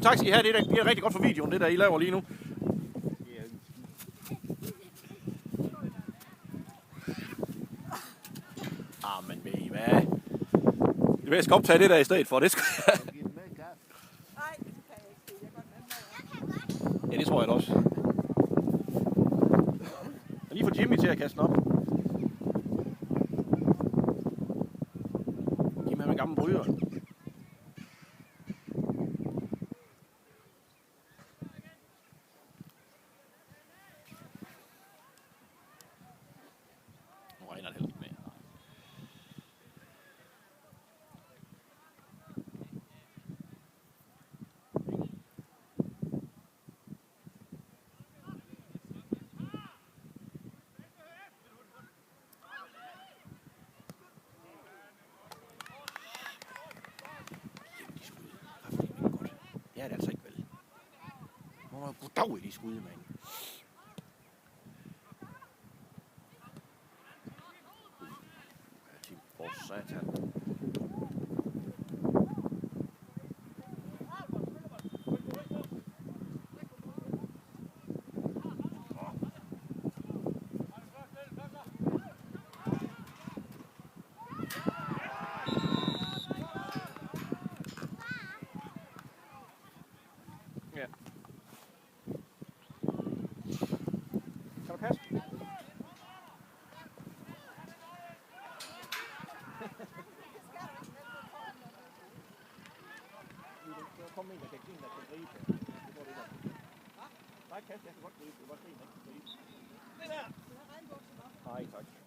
Tusind tak skal I have. Det bliver rigtig godt for videoen, det der I laver lige nu. Men ved I hvad? Jeg skal optage det der i stedet for. Det skal ja, det tror jeg da også. Jeg lige få Jimmy til at kaste den op. Jimmy er en gammel bryder. Nu regner det helt med. Det er det altså ikke vel. Hvor er goddag i de skud, mand. For satan. Ja. Kan du kaste? Der kommer en, der kan gribe. Det går det godt. Nej, kast, jeg kan godt gribe. Det er godt se, at man kan gribe. Det der! Nej, tak.